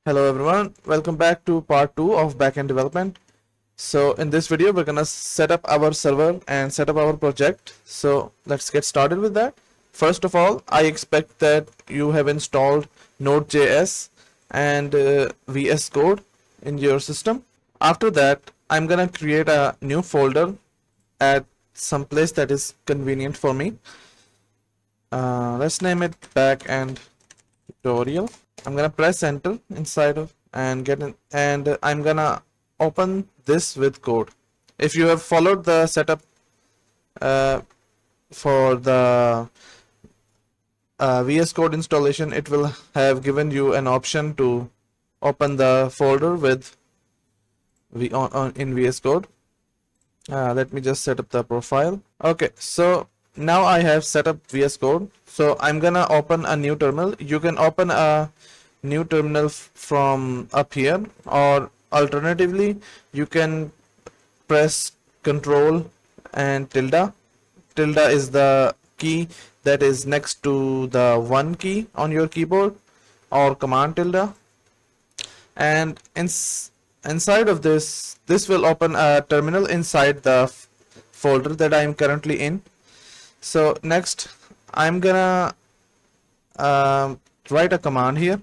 Hello everyone, welcome back to part 2 of backend development. So in this video we're gonna set up our server and set up our project. So let's get started with that. First of all, I expect that you have installed Node.js and VS Code in your system. After that, I'm gonna create a new folder at some place that is convenient for me. Let's name it backend tutorial. I'm gonna press enter inside of and get in, and I'm gonna open this with code. If you have followed the setup for the VS Code installation, it will have given you an option to open the folder with in VS Code. Let me just set up the profile. Okay, so now I have set up VS Code. So I'm gonna open a new terminal. You can open a new terminal from up here, or alternatively you can press Control and tilde. Tilde is the key that is next to the 1 key on your keyboard, or command tilde, and inside of this will open a terminal inside the folder that I am currently in. So next I'm gonna write a command here,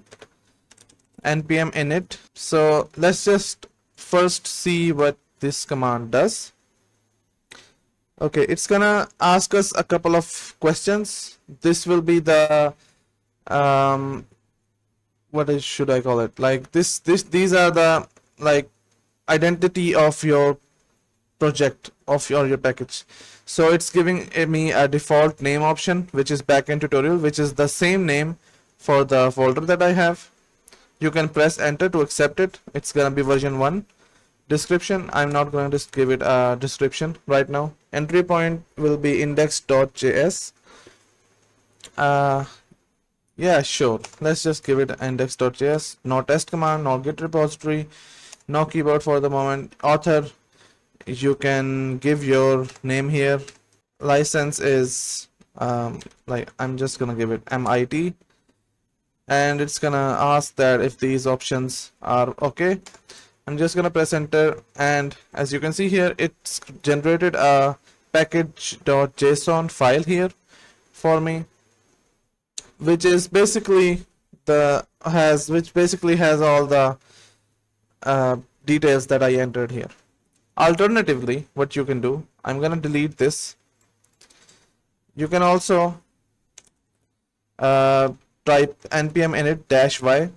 npm init. So let's just first see what this command does. Okay, it's gonna ask us a couple of questions. This will be the should I call it, like these are the like identity of your project, of your package. So it's giving me a default name option, which is backend tutorial, which is the same name for the folder that I have. You can press enter to accept it. It's gonna be version 1. Description, I'm not going to give it a description right now. Entry point will be index.js. Yeah, sure, let's just give it index.js. No test command, no git repository, no keyboard for the moment. Author, you can give your name here. License is like I'm just gonna give it MIT, and it's gonna ask that if these options are okay. I'm just gonna press enter, and as you can see here, it's generated a package.json file here for me, which is basically has all the details that I entered here. Alternatively, what you can do, I'm gonna delete this. You can also type npm init -y,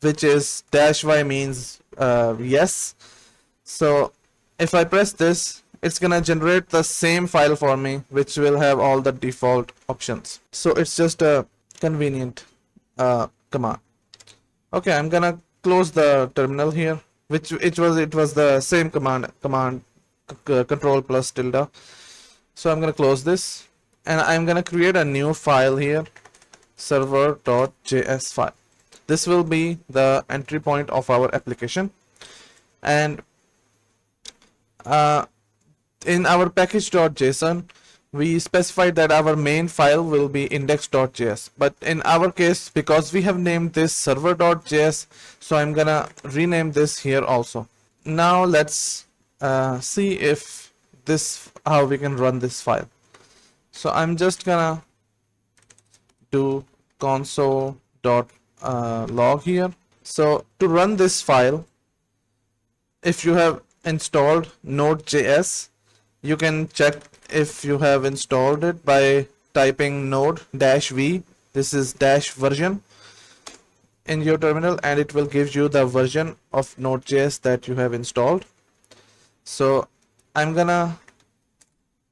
which is -y means yes. So if I press this, it's gonna generate the same file for me, which will have all the default options. So it's just a convenient command. Okay, I'm gonna close the terminal here, which it was the same command control plus tilde. So I'm gonna close this, and I'm gonna create a new file here, server.js file. This will be the entry point of our application, and in our package.json we specified that our main file will be index.js, but in our case, because we have named this server.js, so I'm gonna rename this here also. Now let's see if how we can run this file. So I'm just gonna do console.log here. So to run this file, if you have installed Node.js, you can check if you have installed it by typing node-v. This is -version in your terminal, and it will give you the version of Node.js that you have installed. So I'm gonna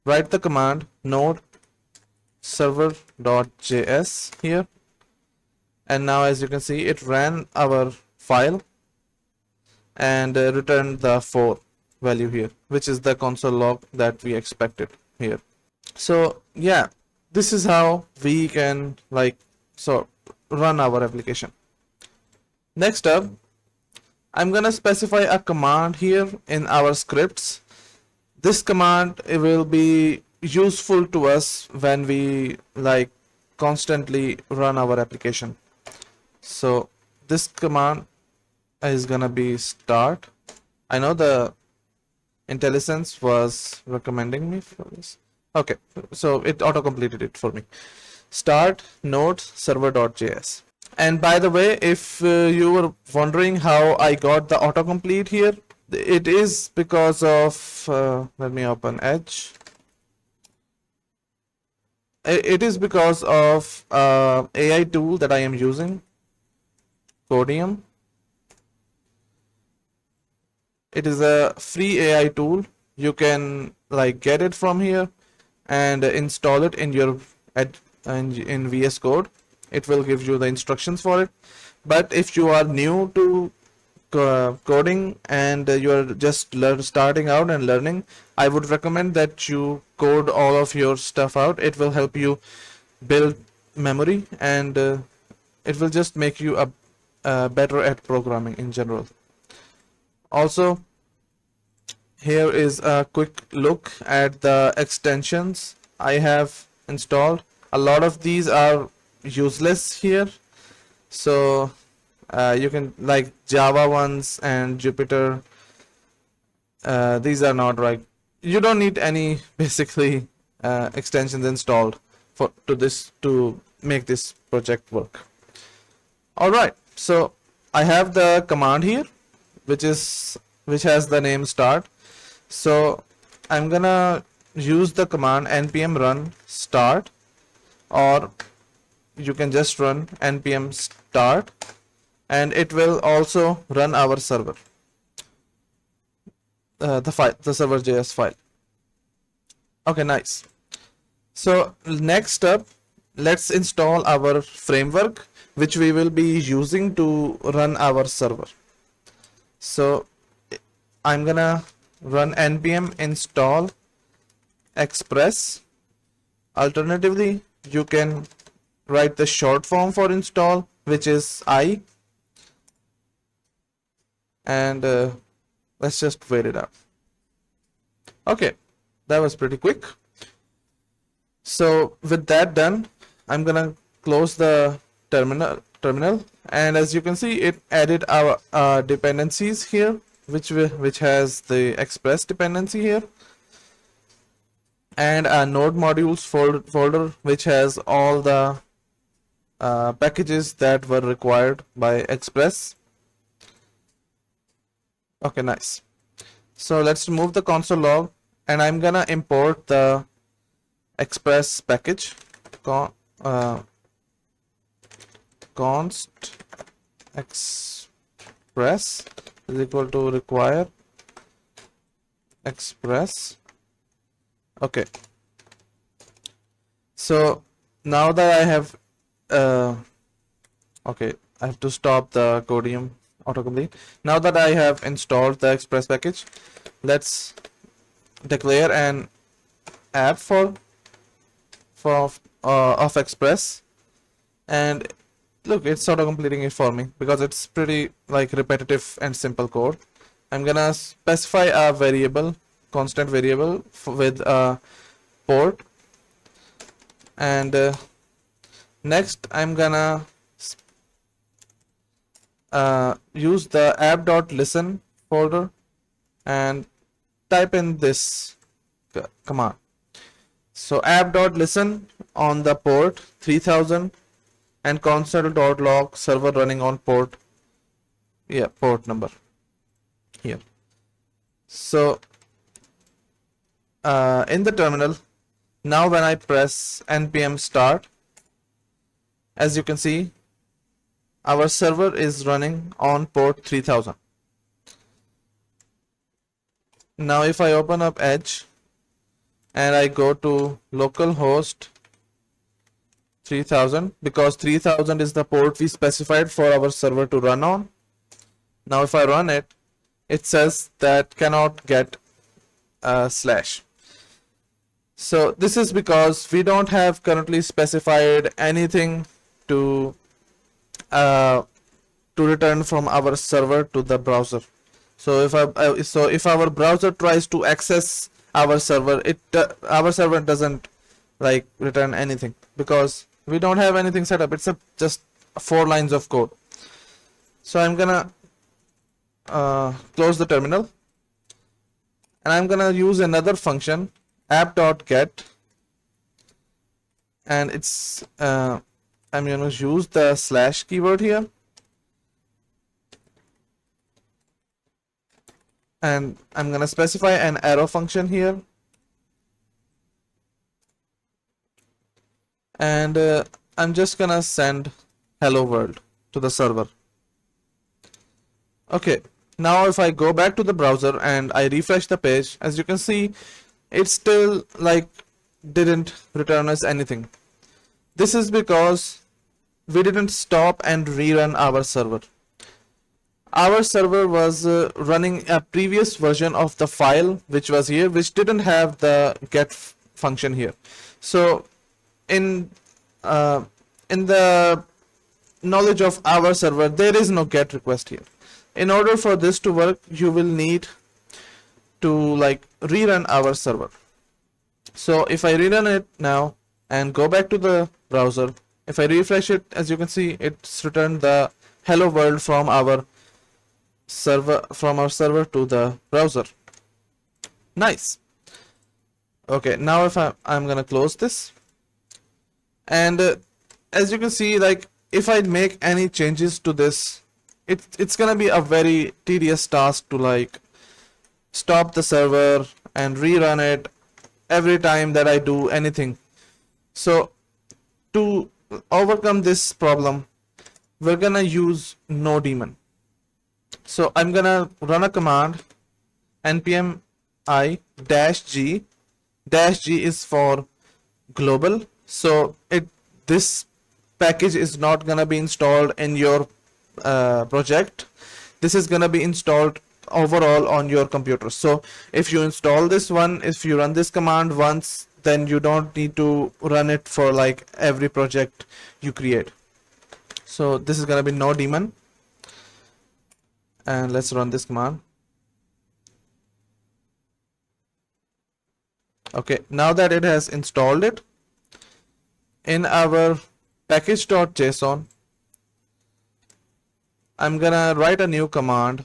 write the command node server.js here, and now as you can see, it ran our file and returned the 4 value here, which is the console log that we expected here. So yeah, this is how we can run our application. Next up, I'm gonna specify a command here in our scripts. This command will be useful to us when we constantly run our application. So this command is gonna be start. I know the IntelliSense was recommending me for this. Okay, so it auto completed it for me. Start node server.js. And by the way, if you were wondering how I got the autocomplete here, it is because of let me open Edge. It is because of AI tool that I am using, Codium. It is a free AI tool. You can like get it from here and install it in your in VS Code. It will give you the instructions for it. But if you are new to coding and you are just starting out and learning, I would recommend that you code all of your stuff out. It will help you build memory, and it will just make you better at programming in general. Also, here is a quick look at the extensions I have installed. A lot of these are useless here, so you can like Java ones and Jupyter. These are not right. You don't need any basically extensions installed to make this project work. All right, so I have the command here, which has the name start. So I'm gonna use the command npm run start, or you can just run npm start, and it will also run our server, the server.js file. Okay, nice. So next up, let's install our framework, which we will be using to run our server. So I'm gonna run npm install express. Alternatively, you can write the short form for install, which is I, and let's just wait it out. Okay, that was pretty quick. So with that done, I'm gonna close the terminal, and as you can see, it added our dependencies here, which has the express dependency here, and a node modules folder which has all the packages that were required by express. Okay, nice. So let's remove the console log, and I'm gonna import the express package. Const express is equal to require express. Okay, so now that I have okay, I have to stop the Codium autocomplete. Now that I have installed the express package, let's declare an app of express, and look, it's sort of completing it for me because it's pretty like repetitive and simple code. I'm gonna specify a variable, constant variable with a port, and next I'm gonna use the app.listen folder and type in this command. So app.listen on the port 3000 and console.log server running on port number here. So in the terminal, now when I press npm start, as you can see, our server is running on port 3000. Now if I open up Edge and I go to localhost 3000, because 3000 is the port we specified for our server to run on. Now if I run it, it says that cannot get slash. So this is because we don't have currently specified anything to return from our server to the browser. So if our browser tries to access our server, our server doesn't like return anything because we don't have anything set up. It's just 4 lines of code. So I'm gonna close the terminal, and I'm gonna use another function, app.get, and it's I'm gonna use the slash keyword here, and I'm gonna specify an arrow function here, and I'm just gonna send hello world to the server. Okay, now if I go back to the browser and I refresh the page, as you can see, it still like didn't return us anything. This is because we didn't stop and rerun our server. Our server was running a previous version of the file which was here, which didn't have the get function here. So in the knowledge of our server, there is no get request here. In order for this to work, you will need to like rerun our server. So if I rerun it now and go back to the browser, if I refresh it, as you can see, it's returned the hello world from our server to the browser. Nice. Okay, now if I'm gonna close this, and as you can see, like if I make any changes to this, it's gonna be a very tedious task to like stop the server and rerun it every time that I do anything. So to overcome this problem, we're gonna use no daemon. So I'm gonna run a command, npm I -g. -g is for global, so this package is not gonna be installed in your project. This is gonna be installed overall on your computer. So if you install this one, if you run this command once, then you don't need to run it for like every project you create. So this is gonna be no daemon, and let's run this command. Okay, now that it has installed it, in our package.json, I'm gonna write a new command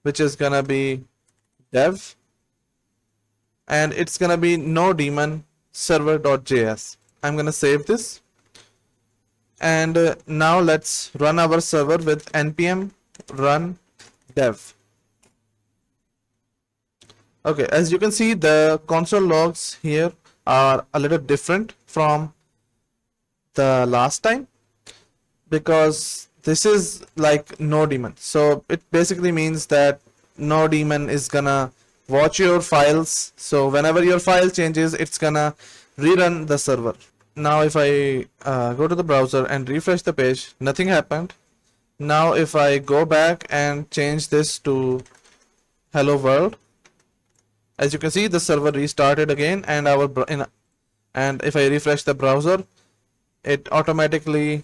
which is gonna be dev, and it's gonna be no daemon server.js. I'm gonna save this, and now let's run our server with npm run dev. Okay, as you can see, the console logs here are a little different from the last time, because this is like no daemon. So it basically means that no daemon is gonna watch your files. So whenever your file changes, it's gonna rerun the server. Now if I go to the browser and refresh the page, nothing happened. Now if I go back and change this to hello world, as you can see, the server restarted again, and and if I refresh the browser, it automatically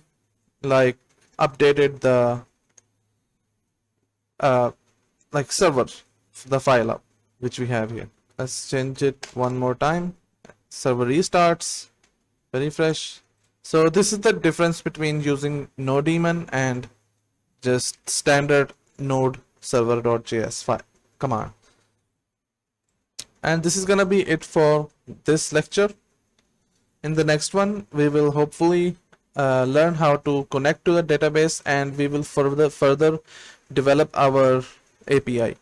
like updated the like server, the file up which we have here. Let's change it one more time. Server restarts, refresh. So this is the difference between using no daemon and just standard node server.js file command. And this is gonna be it for this lecture. In the next one, we will hopefully learn how to connect to the database, and we will further develop our API.